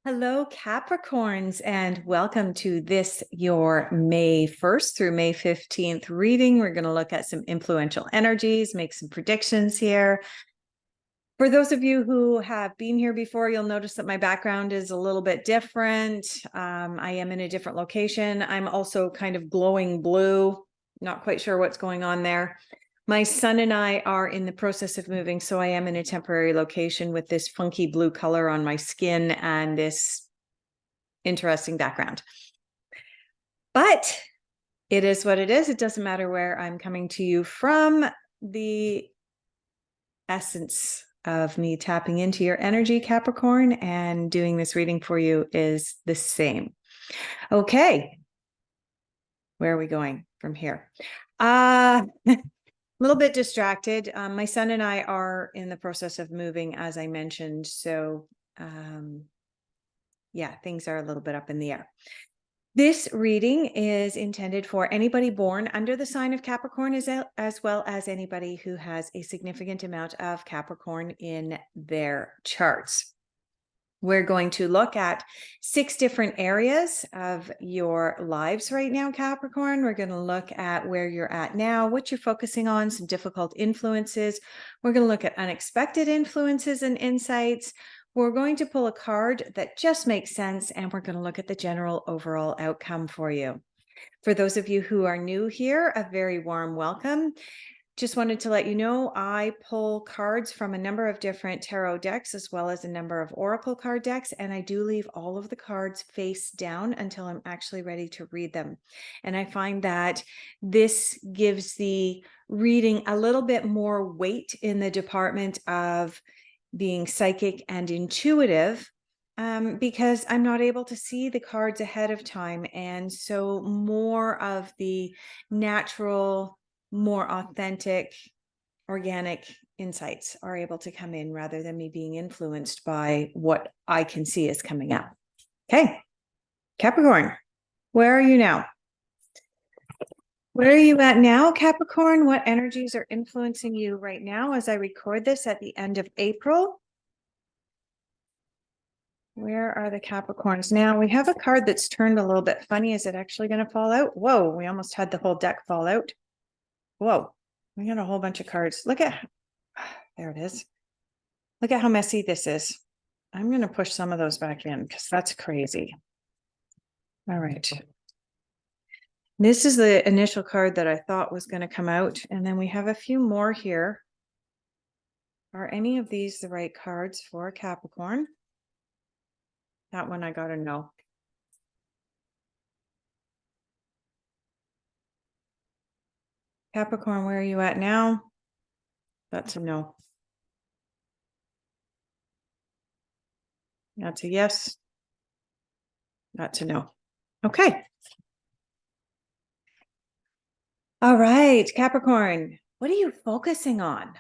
Hello, Capricorns, and welcome to this, your May 1st through May 15th reading. We're going to look at some influential energies, make some predictions here. For those of you who have been here before, you'll notice that my background is a little bit different. I am in a different location. I'm also kind of glowing blue, not quite sure what's going on there. My son and I are in the process of moving, so I am in a temporary location with this funky blue color on my skin and this interesting background. But it is what it is. It doesn't matter where I'm coming to you from. The essence of me tapping into your energy, Capricorn, and doing this reading for you is the same. Okay. Where are we going from here? A little bit distracted. My son and I are in the process of moving, as I mentioned. So, yeah, things are a little bit up in the air. This reading is intended for anybody born under the sign of Capricorn, as well as anybody who has a significant amount of Capricorn in their charts. We're going to look at 6 different areas of your lives right now, Capricorn. We're going to look at where you're at now, what you're focusing on, some difficult influences. We're going to look at unexpected influences and insights. We're going to pull a card that just makes sense, and we're going to look at the general overall outcome for you. For those of you who are new here, a very warm welcome. Just wanted to let you know, I pull cards from a number of different tarot decks as well as a number of oracle card decks, and I do leave all of the cards face down until I'm actually ready to read them. And I find that this gives the reading a little bit more weight in the department of being psychic and intuitive, because I'm not able to see the cards ahead of time. And so more of the natural, more authentic, organic insights are able to come in rather than me being influenced by what I can see is coming up. Okay, Capricorn, where are you now? Where are you at now, Capricorn? What energies are influencing you right now as I record this at the end of April? Where are the Capricorns now? We have a card that's turned a little bit funny. Is it actually going to fall out? Whoa, we almost had the whole deck fall out. Whoa, we got a whole bunch of cards. Look at, there it is. Look at how messy this is. I'm going to push some of those back in because that's crazy. All right. This is the initial card that I thought was going to come out. And then we have a few more here. Are any of these the right cards for Capricorn? That one I got to know. Capricorn, where are you at now? That's a no. That's a yes. That's a no. Okay. All right, Capricorn, what are you focusing on?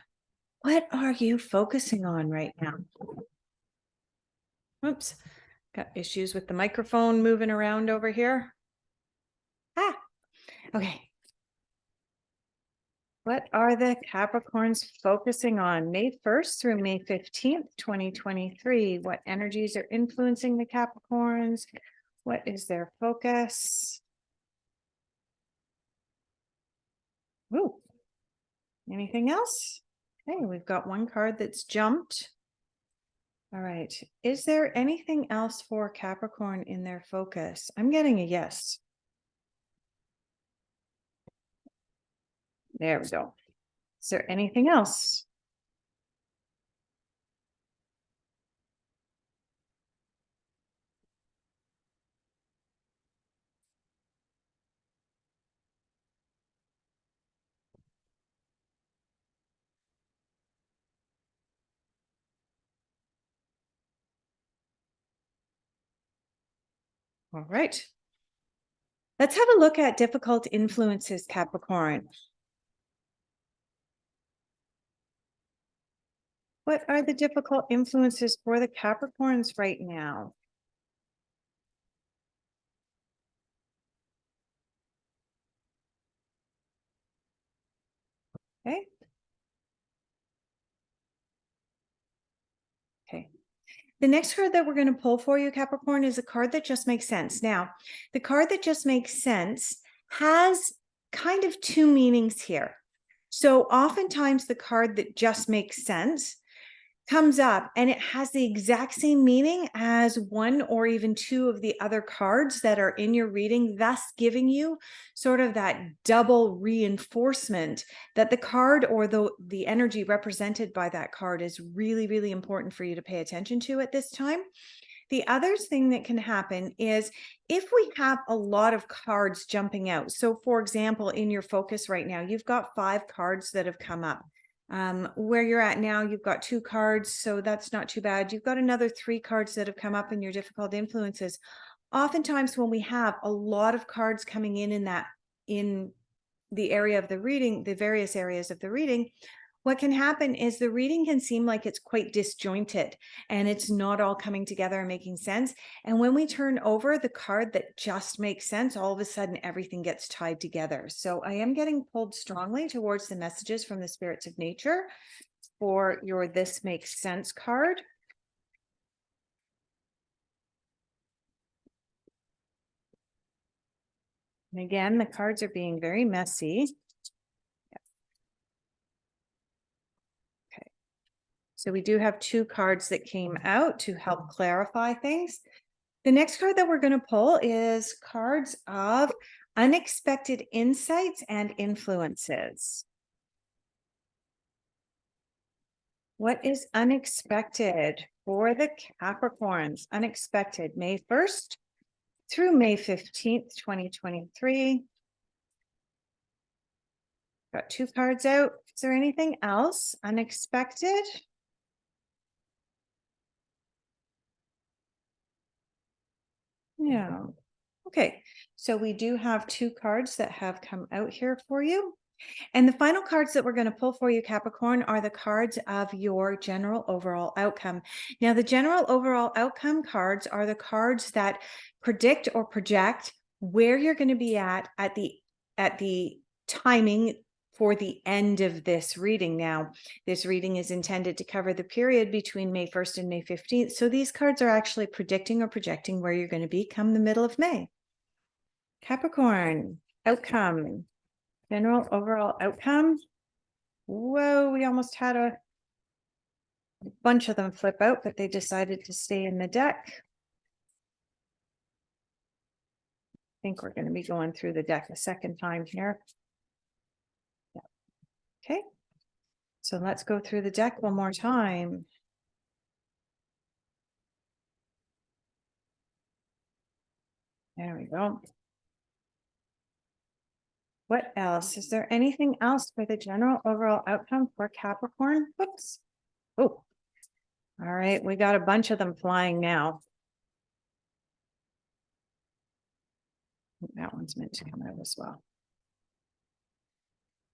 What are you focusing on right now? Oops, got issues with the microphone moving around over here. Okay. What are the Capricorns focusing on May 1st through May 15th, 2023? What energies are influencing the Capricorns? What is their focus? Ooh, anything else? Okay, we've got one card that's jumped. All right. Is there anything else for Capricorn in their focus? I'm getting a yes. There we go. Is there anything else? All right. Let's have a look at difficult influences, Capricorn. What are the difficult influences for the Capricorns right now? Okay. Okay. The next card that we're going to pull for you, Capricorn, is a card that just makes sense. Now, the card that just makes sense has kind of two meanings here. So oftentimes the card that just makes sense comes up and it has the exact same meaning as one or even two of the other cards that are in your reading, thus giving you sort of that double reinforcement that the card or the energy represented by that card is really, really important for you to pay attention to at this time. The other thing that can happen is if we have a lot of cards jumping out. So for example, in your focus right now, you've got 5 cards that have come up. Where you're at now, you've got 2 cards, so that's not too bad. You've got another 3 cards that have come up in your difficult influences. Oftentimes when we have a lot of cards coming in the area of the reading, the various areas of the reading, what can happen is the reading can seem like it's quite disjointed and it's not all coming together and making sense. And when we turn over the card that just makes sense, all of a sudden everything gets tied together. So I am getting pulled strongly towards the messages from the spirits of nature for your This Makes Sense card. And again, the cards are being very messy. So we do have 2 cards that came out to help clarify things. The next card that we're going to pull is cards of unexpected insights and influences. What is unexpected for the Capricorns? Unexpected, May 1st through May 15th, 2023. Got 2 cards out. Is there anything else unexpected? Yeah. Okay. So we do have 2 cards that have come out here for you. And the final cards that we're going to pull for you, Capricorn, are the cards of your general overall outcome. Now, the general overall outcome cards are the cards that predict or project where you're going to be at the timing for the end of this reading. Now, this reading is intended to cover the period between May 1st and May 15th. So these cards are actually predicting or projecting where you're going to be come the middle of May. Capricorn, outcome. General overall outcome. Whoa, we almost had a bunch of them flip out, but they decided to stay in the deck. I think we're going to be going through the deck a second time here. Yeah. Okay. So let's go through the deck one more time. There we go. What else? Is there anything else for the general overall outcome for Capricorn? Whoops. Oh, all right. We got a bunch of them flying now. That one's meant to come out as well.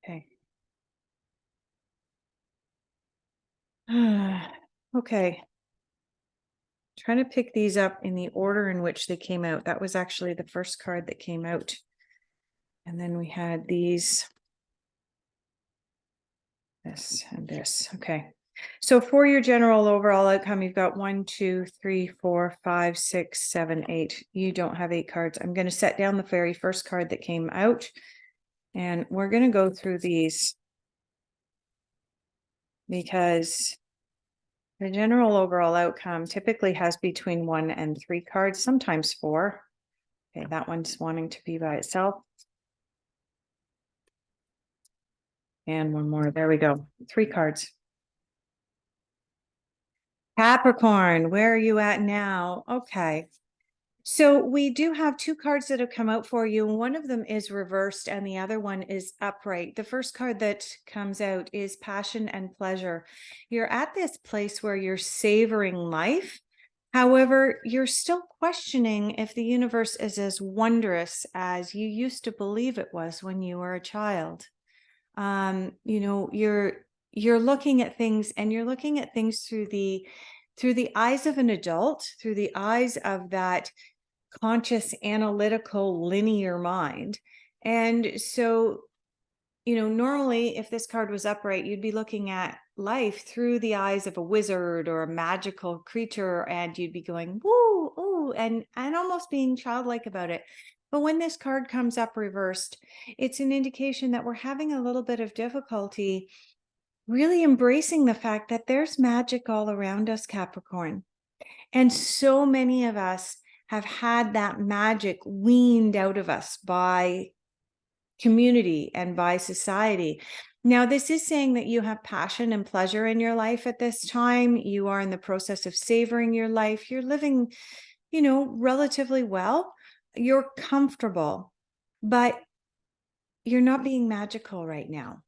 Okay. Okay. Trying to pick these up in the order in which they came out. That was actually the first card that came out. And then we had these. This and this. Okay. So for your general overall outcome, you've got 1, 2, 3, 4, 5, 6, 7, 8. You don't have 8 cards. I'm going to set down the very first card that came out. And we're going to go through these because the general overall outcome typically has between 1 and 3 cards, sometimes 4. Okay, that one's wanting to be by itself. And one more. There we go. 3 cards. Capricorn, where are you at now? Okay. So we do have 2 cards that have come out for you. One of them is reversed and the other one is upright. The first card that comes out is passion and pleasure. You're at this place where you're savoring life. However, you're still questioning if the universe is as wondrous as you used to believe it was when you were a child. You know, you're looking at things and you're looking at things through the eyes of an adult, through the eyes of that conscious, analytical, linear mind. And so, you know, normally if this card was upright, you'd be looking at life through the eyes of a wizard or a magical creature, and you'd be going, woo, ooh, and almost being childlike about it. But when this card comes up reversed, it's an indication that we're having a little bit of difficulty really embracing the fact that there's magic all around us, Capricorn. And so many of us have had that magic weaned out of us by community and by society. Now, this is saying that you have passion and pleasure in your life at this time. You are in the process of savoring your life. You're living, relatively well. You're comfortable, but you're not being magical right now.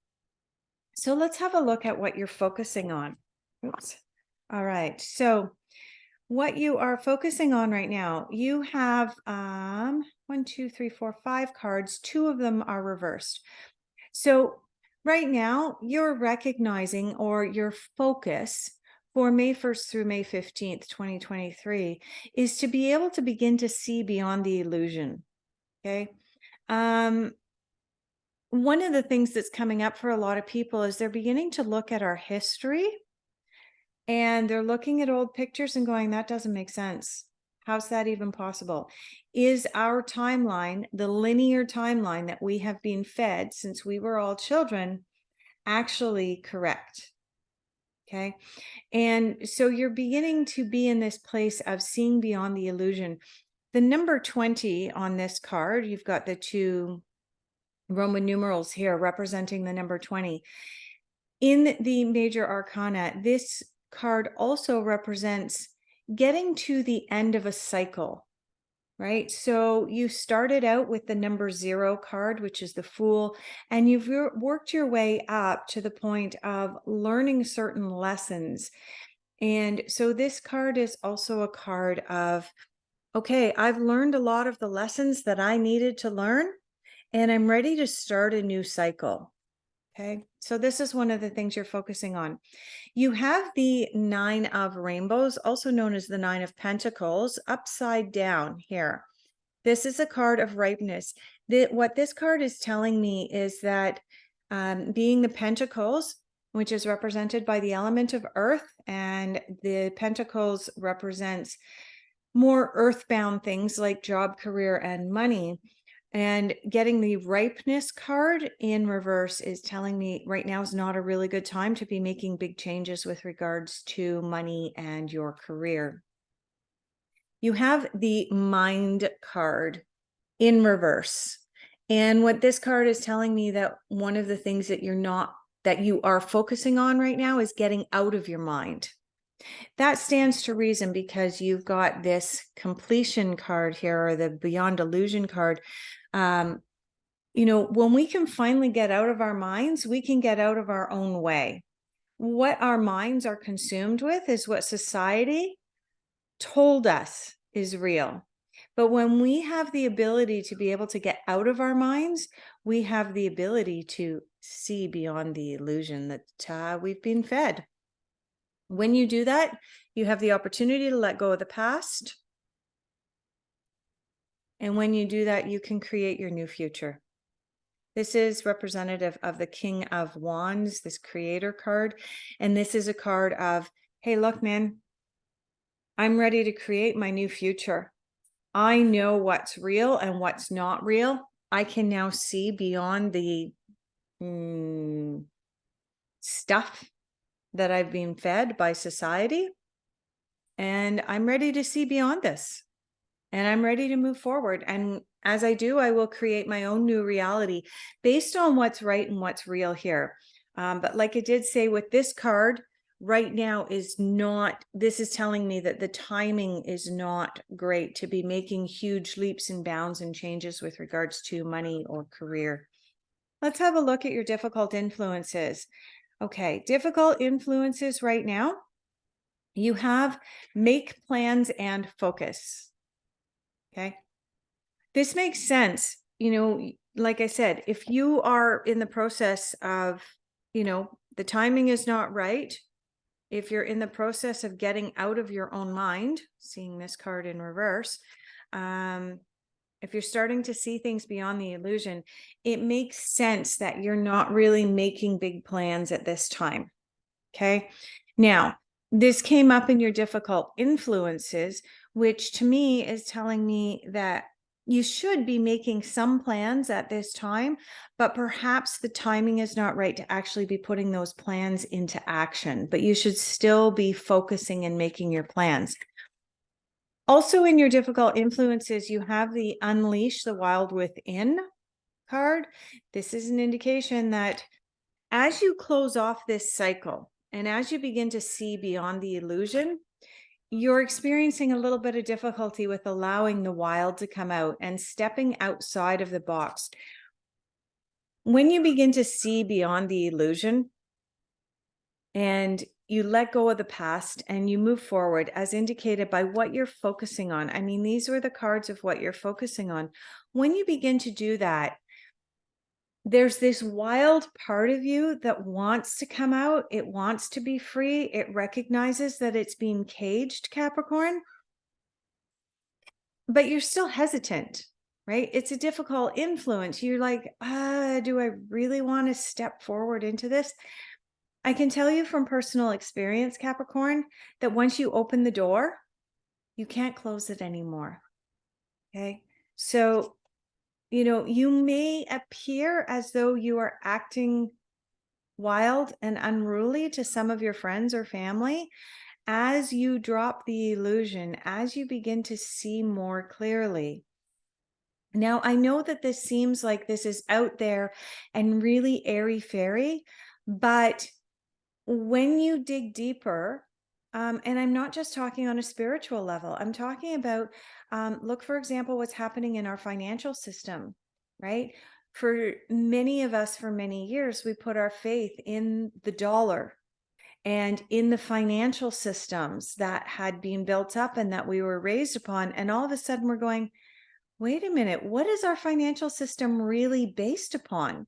So let's have a look at what you're focusing on. Oops. All right. So what you are focusing on right now, you have 1, 2, 3, 4, 5 cards. 2 of them are reversed. So right now you're recognizing, or your focus for May 1st through May 15th, 2023 is to be able to begin to see beyond the illusion. Okay. One of the things that's coming up for a lot of people is they're beginning to look at our history, and they're looking at old pictures and going, that doesn't make sense. How's that even possible? Is our timeline, the linear timeline that we have been fed since we were all children, actually correct? Okay. And so you're beginning to be in this place of seeing beyond the illusion. The number 20 on this card, you've got the 2 Roman numerals here representing the number 20. In the major arcana, this card also represents getting to the end of a cycle, right? So you started out with the number 0 card, which is the Fool, and you've worked your way up to the point of learning certain lessons. And so this card is also a card of, okay, I've learned a lot of the lessons that I needed to learn, and I'm ready to start a new cycle. Okay, so this is one of the things you're focusing on. You have the 9 of Rainbows, also known as the 9 of Pentacles, upside down here. This is a card of ripeness. What this card is telling me is that being the Pentacles, which is represented by the element of earth, and the Pentacles represents more earthbound things like job, career, and money. And getting the ripeness card in reverse is telling me right now is not a really good time to be making big changes with regards to money and your career. You have the Mind card in reverse. And what this card is telling me, that one of the things that you are focusing on right now is getting out of your mind. That stands to reason because you've got this completion card here, or the Beyond Illusion card. When we can finally get out of our minds, we can get out of our own way. What our minds are consumed with is what society told us is real. But when we have the ability to be able to get out of our minds, we have the ability to see beyond the illusion that we've been fed. When you do that, you have the opportunity to let go of the past. And when you do that, you can create your new future. This is representative of the King of Wands, this creator card. And this is a card of, hey, look, man, I'm ready to create my new future. I know what's real and what's not real. I can now see beyond the stuff that I've been fed by society. And I'm ready to see beyond this. And I'm ready to move forward. And as I do, I will create my own new reality based on what's right and what's real here. But like I did say with this card, right now this is telling me that the timing is not great to be making huge leaps and bounds and changes with regards to money or career. Let's have a look at your difficult influences. Okay, difficult influences right now. You have make plans and focus. Okay. This makes sense. Like I said, if you are in the process of, the timing is not right, if you're in the process of getting out of your own mind, seeing this card in reverse, if you're starting to see things beyond the illusion, it makes sense that you're not really making big plans at this time. Okay. Now, this came up in your difficult influences, which to me is telling me that you should be making some plans at this time, but perhaps the timing is not right to actually be putting those plans into action, but you should still be focusing and making your plans. Also, in your difficult influences, you have the Unleash the Wild Within card. This is an indication that as you close off this cycle and as you begin to see beyond the illusion, you're experiencing a little bit of difficulty with allowing the wild to come out and stepping outside of the box. When you begin to see beyond the illusion and you let go of the past and you move forward as indicated by what you're focusing on. I mean, these were the cards of what you're focusing on. When you begin to do that, there's this wild part of you that wants to come out. It wants to be free. It recognizes that it's being caged, Capricorn, but you're still hesitant, right? It's a difficult influence. You're like, do I really want to step forward into this? I can tell you from personal experience, Capricorn, that once you open the door, you can't close it anymore. Okay. So, you may appear as though you are acting wild and unruly to some of your friends or family. As you drop the illusion, as you begin to see more clearly. Now, I know that this seems like this is out there and really airy-fairy, but when you dig deeper, and I'm not just talking on a spiritual level, I'm talking about, look, for example, what's happening in our financial system, right? For many of us, for many years, we put our faith in the dollar and in the financial systems that had been built up and that we were raised upon. And all of a sudden we're going, wait a minute, what is our financial system really based upon?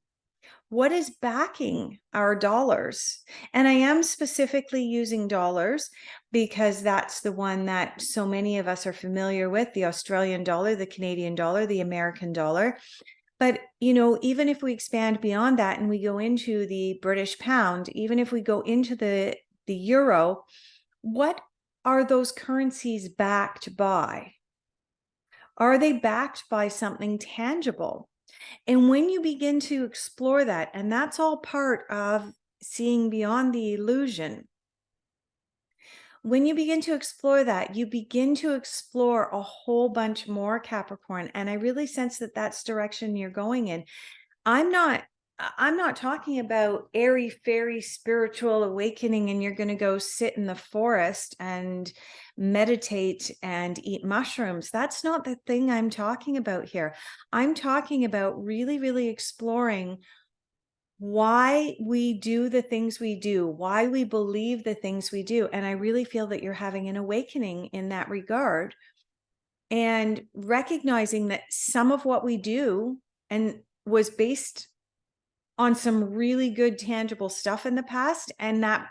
What is backing our dollars? And I am specifically using dollars because that's the one that so many of us are familiar with, the Australian dollar, the Canadian dollar, the American dollar. But, even if we expand beyond that and we go into the British pound, even if we go into the euro, what are those currencies backed by? Are they backed by something tangible? And when you begin to explore that, and that's all part of seeing beyond the illusion, when you begin to explore that, you begin to explore a whole bunch more, Capricorn. And I really sense that that's direction you're going in. I'm not talking about airy fairy spiritual awakening and you're going to go sit in the forest and meditate and eat mushrooms. That's not the thing I'm talking about here. I'm talking about really, really exploring why we do the things we do, why we believe the things we do. And I really feel that you're having an awakening in that regard and recognizing that some of what we do and was based on some really good tangible stuff in the past, and that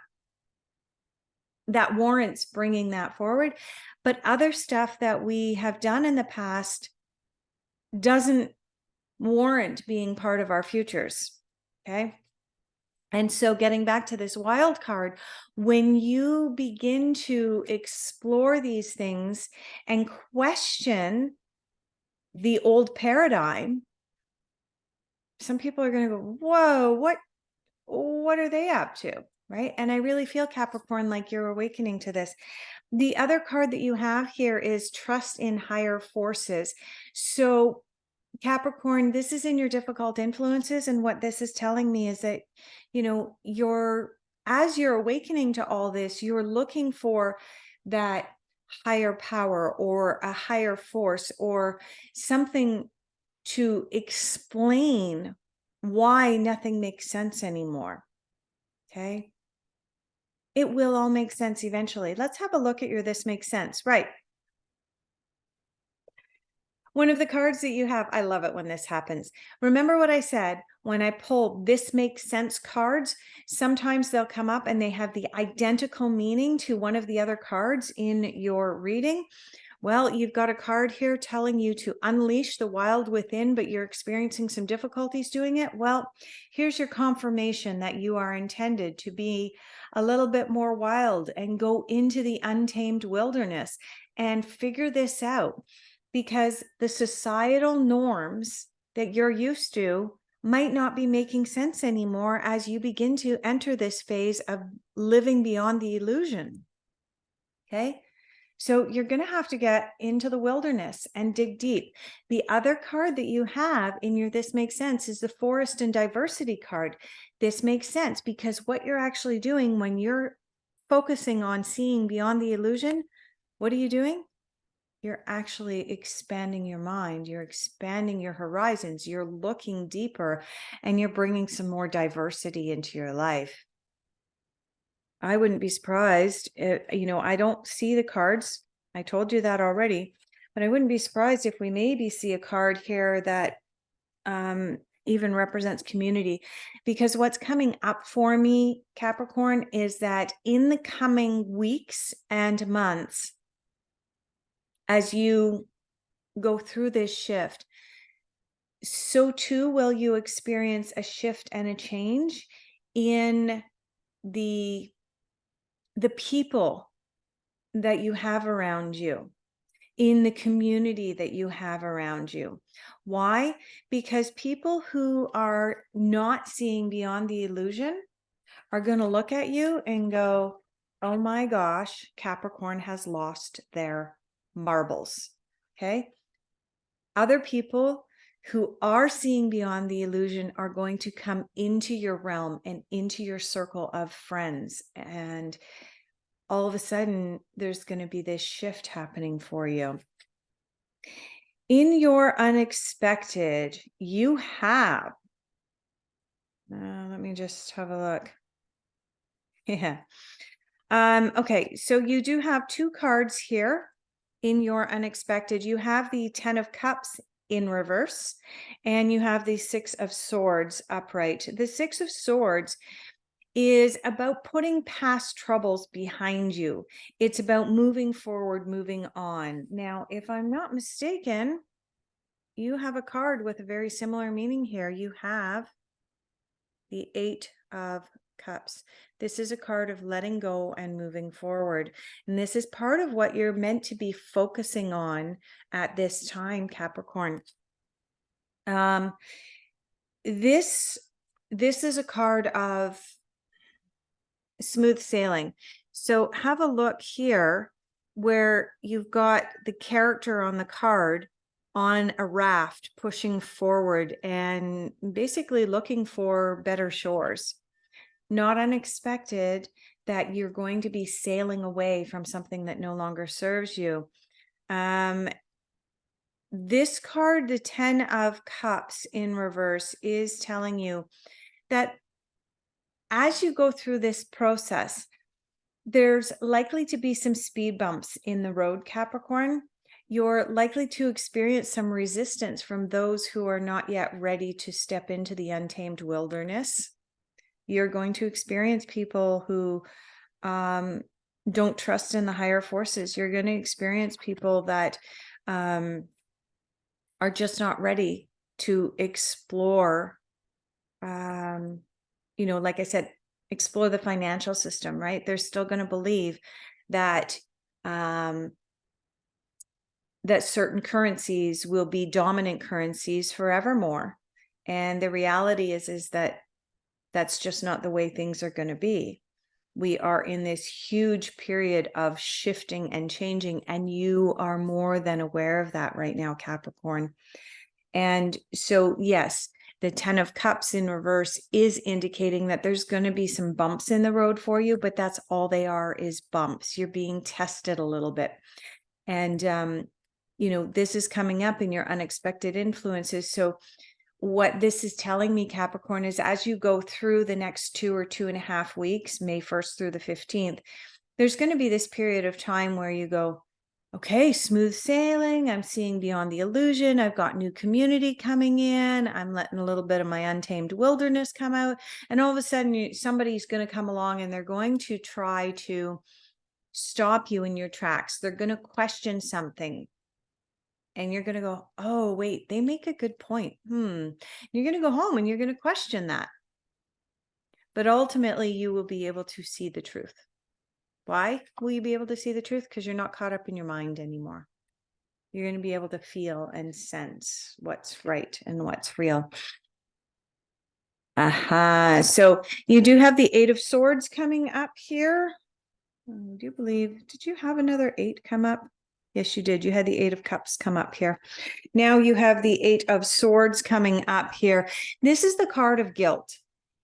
warrants bringing that forward. But other stuff that we have done in the past doesn't warrant being part of our futures. Okay. And so getting back to this wild card, when you begin to explore these things and question the old paradigm, some people are going to go, whoa, what are they up to? Right. And I really feel, Capricorn, like you're awakening to this. The other card that you have here is trust in higher forces. So Capricorn, this is in your difficult influences. And what this is telling me is that, as you're awakening to all this, you're looking for that higher power or a higher force or something to explain why nothing makes sense anymore. Okay. It will all make sense eventually. Let's have a look at your this makes sense. Right. One of the cards that you have, I love it when this happens. Remember what I said, when I pull this makes sense cards, sometimes they'll come up and they have the identical meaning to one of the other cards in your reading. Well, you've got a card here telling you to unleash the wild within, but you're experiencing some difficulties doing it. Well, here's your confirmation that you are intended to be a little bit more wild and go into the untamed wilderness and figure this out, because the societal norms that you're used to might not be making sense anymore as you begin to enter this phase of living beyond the illusion. Okay. So you're going to have to get into the wilderness and dig deep. The other card that you have in your This Makes Sense is the Forest and Diversity card. This makes sense because what you're actually doing when you're focusing on seeing beyond the illusion, what are you doing? You're actually expanding your mind. You're expanding your horizons. You're looking deeper and you're bringing some more diversity into your life. I wouldn't be surprised. I don't see the cards. I told you that already, but I wouldn't be surprised if we maybe see a card here that even represents community, because what's coming up for me, Capricorn, is that in the coming weeks and months, as you go through this shift, so too will you experience a shift and a change in the people that you have around you, in the community that you have around you. Why? Because people who are not seeing beyond the illusion are going to look at you and go, oh my gosh, Capricorn has lost their marbles. Okay. Other people who are seeing beyond the illusion are going to come into your realm and into your circle of friends. And all of a sudden, there's going to be this shift happening for you. In your unexpected, you have, let me just have a look. Yeah. Okay, so you do have two cards here in your unexpected. You have the 10 of Cups in reverse, and you have the 6 of Swords upright. The 6 of Swords is about putting past troubles behind you. It's about moving forward, moving on. Now, if I'm not mistaken, you have a card with a very similar meaning here. You have the 8 of Cups. This is a card of letting go and moving forward. And this is part of what you're meant to be focusing on at this time, Capricorn. This is a card of smooth sailing. So have a look here where you've got the character on the card on a raft pushing forward and basically looking for better shores. Not unexpected that you're going to be sailing away from something that no longer serves you. This card, the 10 of Cups in reverse, is telling you that as you go through this process, there's likely to be some speed bumps in the road, Capricorn. You're likely to experience some resistance from those who are not yet ready to step into the untamed wilderness. You're going to experience people who don't trust in the higher forces. You're going to experience people that are just not ready to explore, like I said, explore the financial system, right? They're still going to believe that that certain currencies will be dominant currencies forevermore. And the reality is that that's just not the way things are going to be. We are in this huge period of shifting and changing, and you are more than aware of that right now, Capricorn. And so, yes, the 10 of Cups in reverse is indicating that there's going to be some bumps in the road for you, but that's all they are, is bumps. You're being tested a little bit. And, this is coming up in your unexpected influences. So what this is telling me, Capricorn, is as you go through the next 2 or 2.5 weeks, May 1st through the 15th, there's going to be this period of time where you go, okay, smooth sailing. I'm seeing beyond the illusion. I've got new community coming in. I'm letting a little bit of my untamed wilderness come out. And all of a sudden, somebody's going to come along and they're going to try to stop you in your tracks. They're going to question something. And you're going to go, oh, wait, they make a good point. You're going to go home and you're going to question that. But ultimately, you will be able to see the truth. Why will you be able to see the truth? Because you're not caught up in your mind anymore. You're going to be able to feel and sense what's right and what's real. So you do have the Eight of Swords coming up here. I do believe, did you have another 8 come up? Yes, you did. You had the 8 of Cups come up here. Now you have the 8 of Swords coming up here. This is the card of guilt.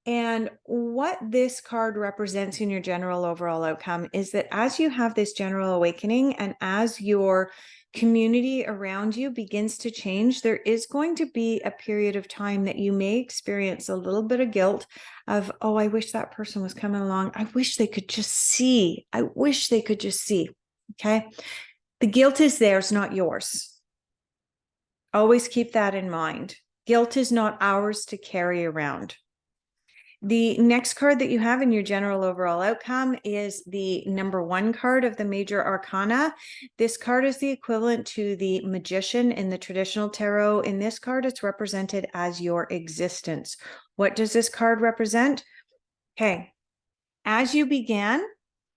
And what this card represents in your general overall outcome is that as you have this general awakening and as your community around you begins to change, there is going to be a period of time that you may experience a little bit of guilt of, oh, I wish that person was coming along. I wish they could just see. I wish they could just see. Okay. The guilt is theirs, not yours. Always keep that in mind. Guilt is not ours to carry around. The next card that you have in your general overall outcome is the number 1 card of the major arcana. This card is the equivalent to the Magician in the traditional tarot. In this card, it's represented as your existence. What does this card represent? Okay, as you began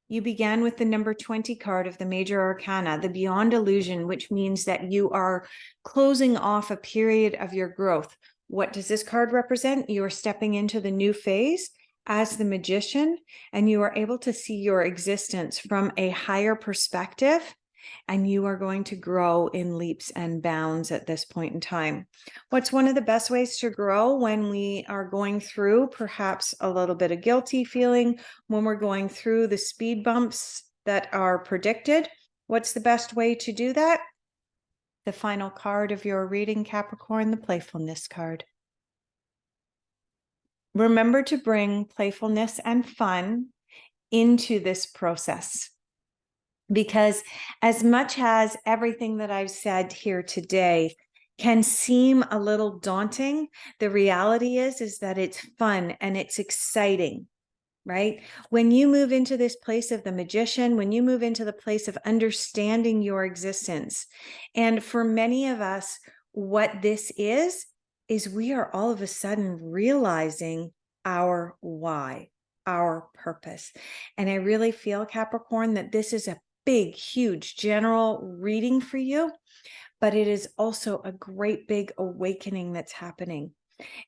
with the number 20 card of the major arcana, the Beyond Illusion, which means that you are closing off a period of your growth. What does this card represent? You are stepping into the new phase as the Magician, and you are able to see your existence from a higher perspective, and you are going to grow in leaps and bounds at this point in time. What's one of the best ways to grow when we are going through perhaps a little bit of guilty feeling, when we're going through the speed bumps that are predicted? What's the best way to do that? The final card of your reading, Capricorn, the playfulness card. Remember to bring playfulness and fun into this process, because as much as everything that I've said here today can seem a little daunting, the reality is that it's fun and it's exciting. Right? When you move into this place of the Magician, when you move into the place of understanding your existence, and for many of us, what this is we are all of a sudden realizing our why, our purpose. And I really feel, Capricorn, that this is a big, huge general reading for you, but it is also a great big awakening that's happening.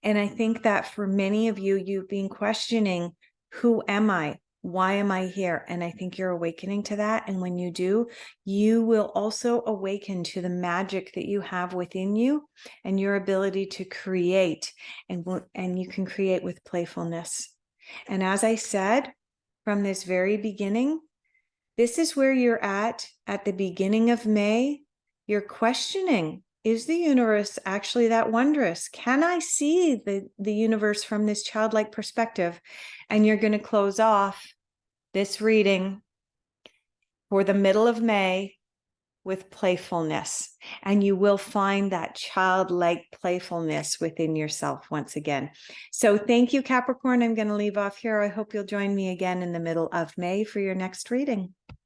And I think that for many of you, you've been questioning, who am I? Why am I here? And I think you're awakening to that. And when you do, you will also awaken to the magic that you have within you and your ability to create. And you can create with playfulness. And as I said, from this very beginning, this is where you're at the beginning of May. You're questioning, is the universe actually that wondrous? Can I see the universe from this childlike perspective? And you're going to close off this reading for the middle of May with playfulness. And you will find that childlike playfulness within yourself once again. So thank you, Capricorn. I'm going to leave off here. I hope you'll join me again in the middle of May for your next reading.